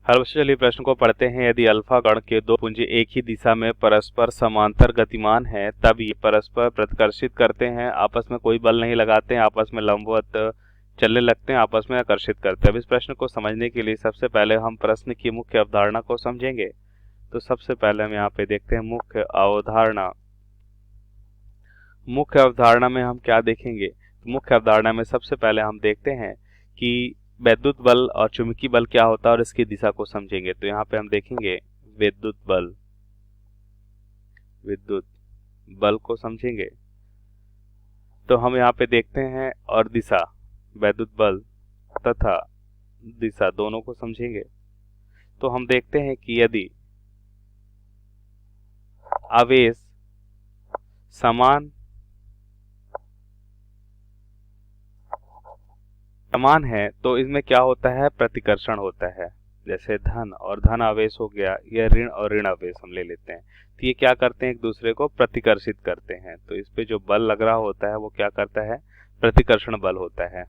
हर बच्चों चलिए प्रश्न को पढ़ते हैं। यदि अल्फा कण के दो पुंज एक ही दिशा में परस्पर समांतर गतिमान हैं, तब ये परस्पर प्रतिकर्षित करते हैं, आपस में कोई बल नहीं लगाते हैं, आपस में लंबवत चलने लगते हैं, आपस में आकर्षित करते हैं। अब इस प्रश्न को समझने के लिए सबसे पहले हम प्रश्न की मुख्य अवधारणा को समझेंगे। तो सबसे पहले हम यहाँ पे देखते हैं मुख्य अवधारणा। मुख्य अवधारणा में हम क्या देखेंगे? मुख्य अवधारणा में सबसे पहले हम देखते हैं कि वैद्युत बल और चुंबकीय बल क्या होता है और इसकी दिशा को समझेंगे। तो यहाँ पे हम देखेंगे विद्युत बल को समझेंगे। तो हम यहाँ पे देखते हैं और दिशा, वैद्युत बल तथा दिशा दोनों को समझेंगे। तो हम देखते हैं कि यदि आवेश समान है तो इसमें क्या होता है? प्रतिकर्षण होता है। जैसे धन और धन आवेश हो गया, या ऋण और ऋण आवेश हम ले लेते हैं, तो ये क्या करते हैं? एक दूसरे को प्रतिकर्षित करते हैं। तो इस पे जो बल लग रहा होता है वो क्या करता है? प्रतिकर्षण बल होता है।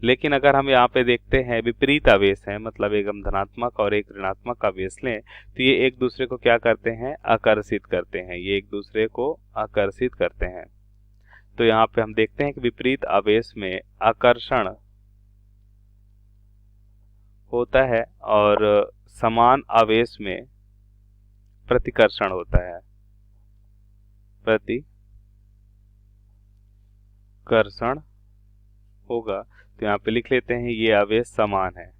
लेकिन अगर हम यहाँ पे देखते हैं विपरीत आवेश है, मतलब एक हम धनात्मक और एक ऋणात्मक आवेश लें, तो ये एक दूसरे को क्या करते हैं? आकर्षित करते हैं। ये एक दूसरे को आकर्षित करते हैं। तो यहाँ पे हम देखते हैं कि विपरीत आवेश में आकर्षण होता है और समान आवेश में प्रतिकर्षण होता है। प्रतिकर्षण होगा। तो यहाँ पे लिख लेते हैं ये आवेश समान है,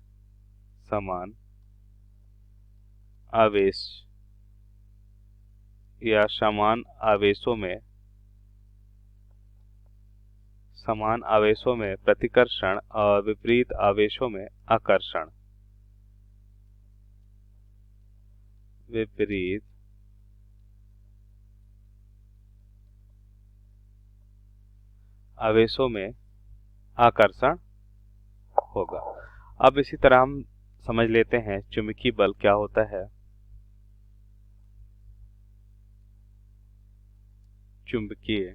समान आवेश या समान आवेशों में प्रतिकर्षण और विपरीत आवेशों में आकर्षण। विपरीत आवेशों में आकर्षण होगा। अब इसी तरह हम समझ लेते हैं चुंबकीय बल क्या होता है। चुंबकीय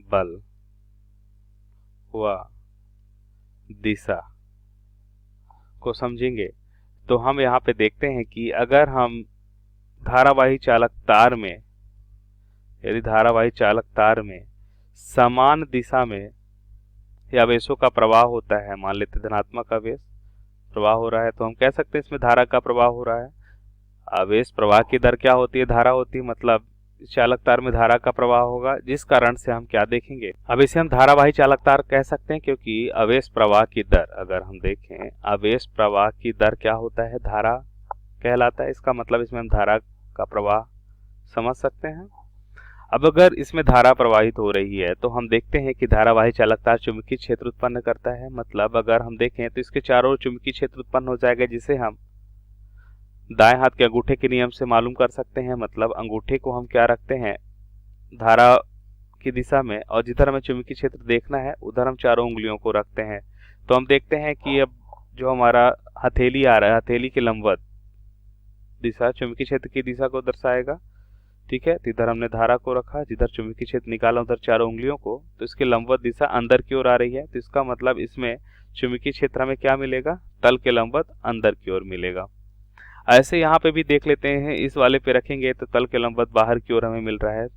बल व दिशा को समझेंगे। तो हम यहाँ पे देखते हैं कि अगर हम धारावाही चालक तार में, यदि धारावाही चालक तार में समान दिशा में आवेशों का प्रवाह होता है, मान लेते धनात्मक आवेश प्रवाह हो रहा है, तो हम कह सकते हैं इसमें धारा का प्रवाह हो रहा है। आवेश प्रवाह की दर क्या होती है? धारा होती है, मतलब चालक तार में धारा का प्रवाह होगा, जिस कारण से हम क्या देखेंगे? अब इसे हम धारावाही चालक तार कह सकते हैं, क्योंकि आवेश प्रवाह की दर, अगर हम देखें आवेश प्रवाह की दर क्या होता है? धारा कहलाता है। इसका मतलब इसमें हम धारा का प्रवाह समझ सकते हैं। अब अगर इसमें धारा प्रवाहित हो रही है तो हम देखते हैं कि धारावाही चालक तार चुंबकीय क्षेत्र उत्पन्न करता है। मतलब अगर हम देखें तो इसके चारों ओर चुंबकीय क्षेत्र उत्पन्न हो जाएगा, जिसे हम दाएं हाथ के अंगूठे के नियम से मालूम कर सकते हैं। मतलब अंगूठे को हम क्या रखते हैं? धारा की दिशा में, और जिधर हमें चुंबकीय क्षेत्र देखना है उधर हम चारों उंगलियों को रखते हैं। तो हम देखते हैं कि अब जो हमारा हथेली आ रहा है, हथेली की लंबवत दिशा चुंबकीय क्षेत्र की दिशा को दर्शाएगा। ठीक है, तो इधर हमने धारा को रखा, जिधर चुंबकीय क्षेत्र निकाला उधर चारों उंगलियों को, तो इसकी लंबवत दिशा अंदर की ओर आ रही है। तो इसका मतलब इसमें चुंबकीय क्षेत्र हमें क्या मिलेगा? तल के लंबवत अंदर की ओर मिलेगा। ऐसे यहाँ पे भी देख लेते हैं, इस वाले पे रखेंगे तो तल के लंबवत बाहर की ओर हमें मिल रहा है।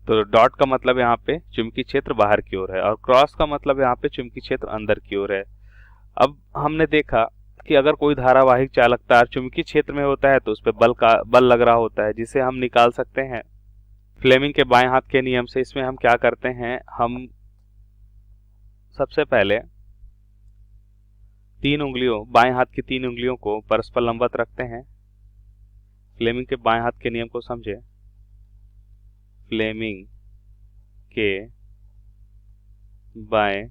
तो डॉट का मतलब यहाँ पे चुंबकीय क्षेत्र बाहर की ओर है, और क्रॉस का मतलब यहाँ पे चुंबकीय क्षेत्र अंदर की ओर है। अब हमने देखा कि अगर कोई धारावाहिक चालक तार चुंबकीय क्षेत्र में होता है तो उस पर बल लग रहा होता है, जिसे हम निकाल सकते हैं फ्लेमिंग के बाएं हाथ के नियम से। इसमें हम क्या करते हैं? हम सबसे पहले बाएं हाथ की 3 उंगलियों को परस्पर लंबवत रखते हैं। फ्लेमिंग के बाएं हाथ के नियम को समझे। फ्लेमिंग के बाएं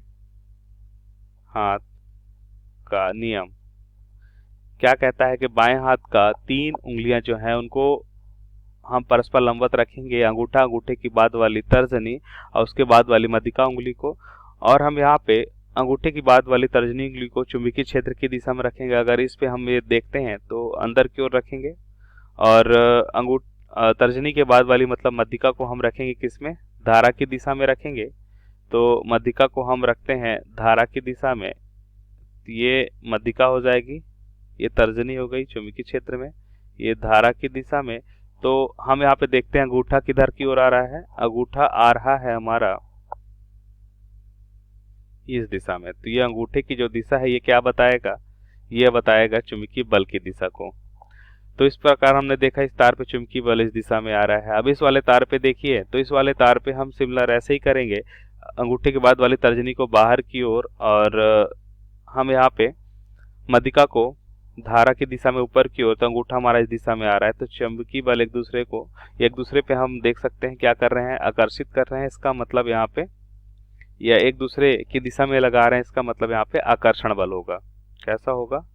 हाथ का नियम क्या कहता है कि बाएं हाथ का 3 उंगलियां जो हैं उनको हम परस्पर लंबवत रखेंगे, अंगूठा, अंगूठे की बाद वाली तर्जनी और उसके बाद वाली मध्यिका उंगली को, और हम यहाँ पे अंगूठे की बाद वाली तर्जनी उंगली को चुंबकीय क्षेत्र की दिशा में रखेंगे। अगर इस पे हम ये देखते हैं तो अंदर की ओर रखेंगे, और तर्जनी के बाद वाली मतलब मध्यिका को हम रखेंगे किसमें? धारा की दिशा में रखेंगे। तो मध्यिका को हम रखते हैं धारा की दिशा में, तो ये मध्यिका हो जाएगी, ये तर्जनी हो गई चुंबकीय क्षेत्र में, ये धारा की दिशा में। तो हम यहाँ पे देखते हैं अंगूठा किधर की ओर आ रहा है, अंगूठा आ रहा है हमारा इस दिशा में। तो ये अंगूठे की जो दिशा है ये क्या बताएगा, ये बताएगा चुंबकीय बल की दिशा को। तो इस प्रकार हमने देखा इस तार पे चुंबकीय बल इस दिशा में आ रहा है। अब इस वाले तार पे देखिए, तो इस वाले तार पे हम सिमिलर ऐसे ही करेंगे, अंगूठे के बाद वाली तर्जनी को बाहर की ओर, और हम यहाँ पे मध्यिका को धारा की दिशा में ऊपर की ओर, तो अंगूठा हमारा इस दिशा में आ रहा है। तो चुंबकीय बल एक दूसरे पे हम देख सकते हैं क्या कर रहे हैं, आकर्षित कर रहे हैं। इसका मतलब यहाँ पे, या एक दूसरे की दिशा में लगा रहे हैं, इसका मतलब यहाँ पे आकर्षण बल होगा। कैसा होगा,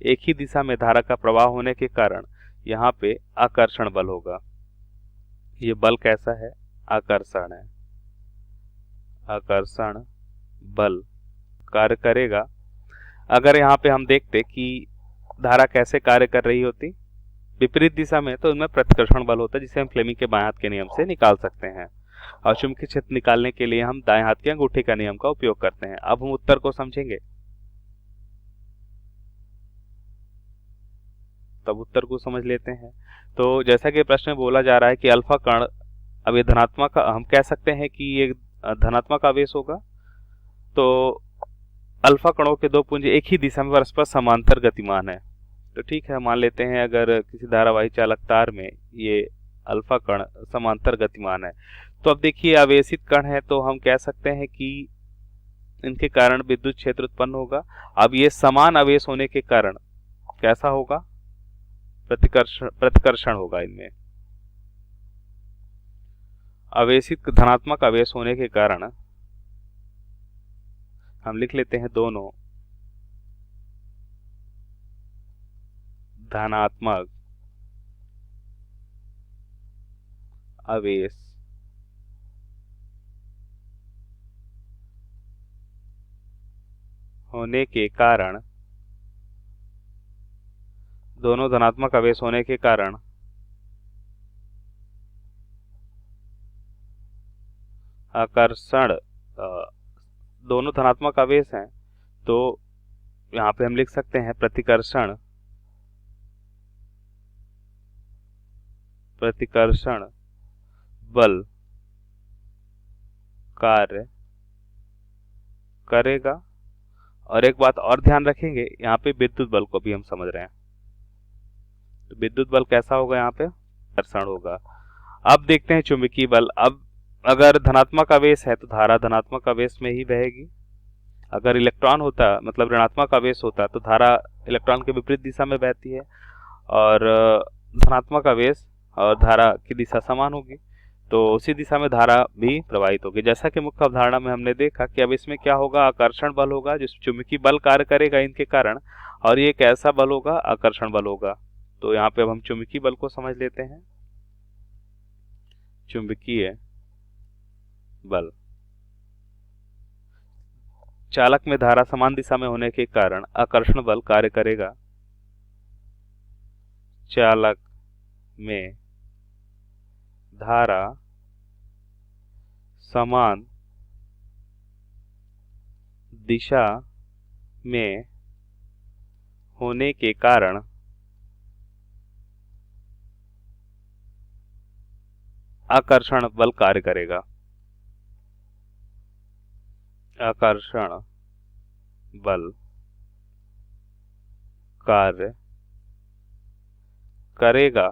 एक ही दिशा में धारा का प्रवाह होने के कारण यहाँ पे आकर्षण बल होगा। ये बल कैसा है, आकर्षण है, आकर्षण बल कार्य करेगा। अगर यहाँ पे हम देखते कि धारा कैसे कार्य कर रही होती विपरीत दिशा में, तो उनमें प्रतिकर्षण बल होता है, जिसे हम फ्लेमिंग के बाएं हाथ के नियम से निकाल सकते हैं। और चुंबकीय क्षेत्र निकालने के लिए हम दाएं हाथ के अंगूठे का नियम का उपयोग करते हैं। अब हम उत्तर को समझेंगे, तब उत्तर को समझ लेते हैं। तो जैसा कि प्रश्न में बोला जा रहा है कि अल्फा कण, अब ये धनात्मक, हम कह सकते हैं कि ये धनात्मक आवेश होगा। तो अल्फा कणों के दो पुंज एक ही दिशा में परस्पर समांतर गतिमान है। तो ठीक है, मान लेते हैं अगर किसी धारावाही चालक तार में ये अल्फा कण समांतर गतिमान है, तो अब देखिए आवेशित कण है, तो हम कह सकते हैं कि इनके कारण विद्युत क्षेत्र उत्पन्न होगा। अब ये समान आवेश होने के कारण कैसा होगा, प्रतिकर्षण होगा इनमें। आवेशित धनात्मक आवेश होने के कारण हम लिख लेते हैं दोनों धनात्मक आवेश होने के कारण, दोनों धनात्मक आवेश होने के कारण आकर्षण, दोनों धनात्मक आवेश हैं, तो यहाँ पे हम लिख सकते हैं प्रतिकर्षण बल कार्य करेगा। और एक बात और ध्यान रखेंगे, यहाँ पे विद्युत बल को भी हम समझ रहे हैं। तो विद्युत बल कैसा होगा, यहाँ पे कर्षण होगा। अब देखते हैं चुंबकीय बल। अब अगर धनात्मक आवेश है तो धारा धनात्मक आवेश में ही बहेगी। अगर इलेक्ट्रॉन होता, मतलब ऋणात्मक आवेश होता, तो धारा इलेक्ट्रॉन के विपरीत दिशा में बहती है। और धनात्मक आवेश और धारा की दिशा समान होगी, तो उसी दिशा में धारा भी प्रवाहित होगी। जैसा कि मुख्य अवधारणा में हमने देखा कि अब इसमें क्या होगा, आकर्षण बल होगा, जिस चुंबकीय बल कार्य करेगा इनके कारण, और ये कैसा बल होगा, आकर्षण बल होगा। तो यहाँ पे अब हम चुंबकीय बल को समझ लेते हैं। चुंबकीय बल, चालक में धारा समान दिशा में होने के कारण आकर्षण बल कार्य करेगा। चालक में धारा समान दिशा में होने के कारण आकर्षण बल कार्य करेगा। आकर्षण बल कार्य करेगा।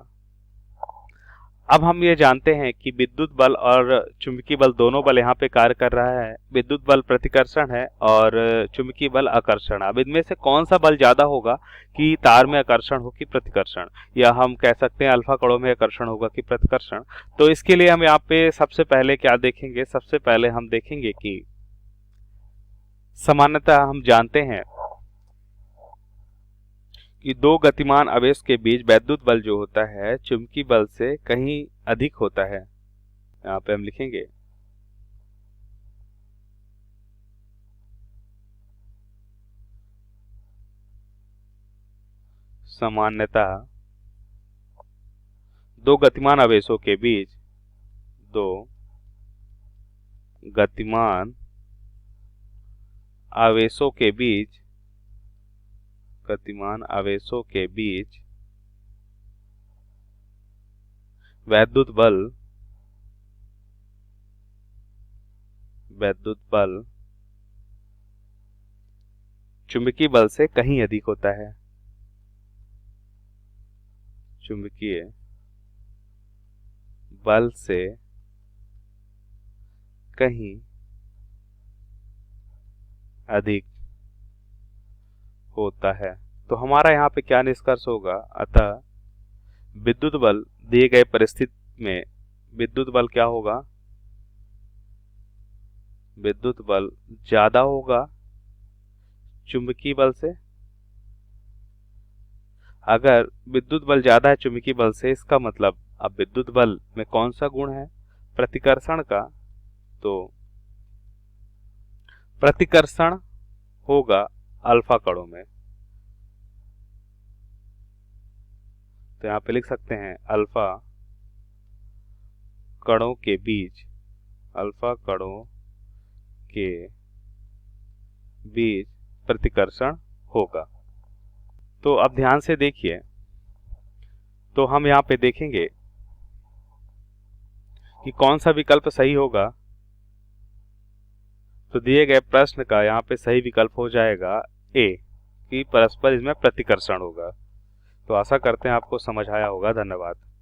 अब हम ये जानते हैं कि विद्युत बल और चुंबकीय बल दोनों बल यहाँ पे कार्य कर रहा है। विद्युत बल प्रतिकर्षण है और चुंबकीय बल आकर्षण। अब इनमें से कौन सा बल ज्यादा होगा कि तार में आकर्षण हो कि प्रतिकर्षण, या हम कह सकते हैं अल्फा कणों में आकर्षण होगा कि प्रतिकर्षण। तो इसके लिए हम यहाँ पे सबसे पहले क्या देखेंगे, सबसे पहले हम देखेंगे कि सामान्यतः हम जानते हैं कि दो गतिमान आवेश के बीच वैद्युत बल जो होता है चुंबकीय बल से कहीं अधिक होता है। यहाँ पे हम लिखेंगे सामान्यतः दो गतिमान आवेशों के बीच, दो गतिमान आवेशों के बीच वैद्युत बल चुंबकीय बल से कहीं अधिक होता है। चुंबकीय बल से कहीं अधिक होता है। तो हमारा यहाँ पे क्या निष्कर्ष होगा? अतः विद्युत बल दिए गए परिस्थिति में विद्युत बल क्या होगा? विद्युत बल ज्यादा होगा चुंबकीय बल से। अगर विद्युत बल ज्यादा है चुंबकीय बल से, इसका मतलब अब विद्युत बल में कौन सा गुण है? प्रतिकर्षण का। तो प्रतिकर्षण होगा अल्फा कणों में। तो यहाँ पे लिख सकते हैं अल्फा कणों के बीच प्रतिकर्षण होगा। तो अब ध्यान से देखिए, तो हम यहाँ पे देखेंगे कि कौन सा विकल्प सही होगा। तो दिए गए प्रश्न का यहाँ पे सही विकल्प हो जाएगा ए, कि परस्पर इसमें प्रतिकर्षण होगा। तो आशा करते हैं आपको समझ आया होगा। धन्यवाद।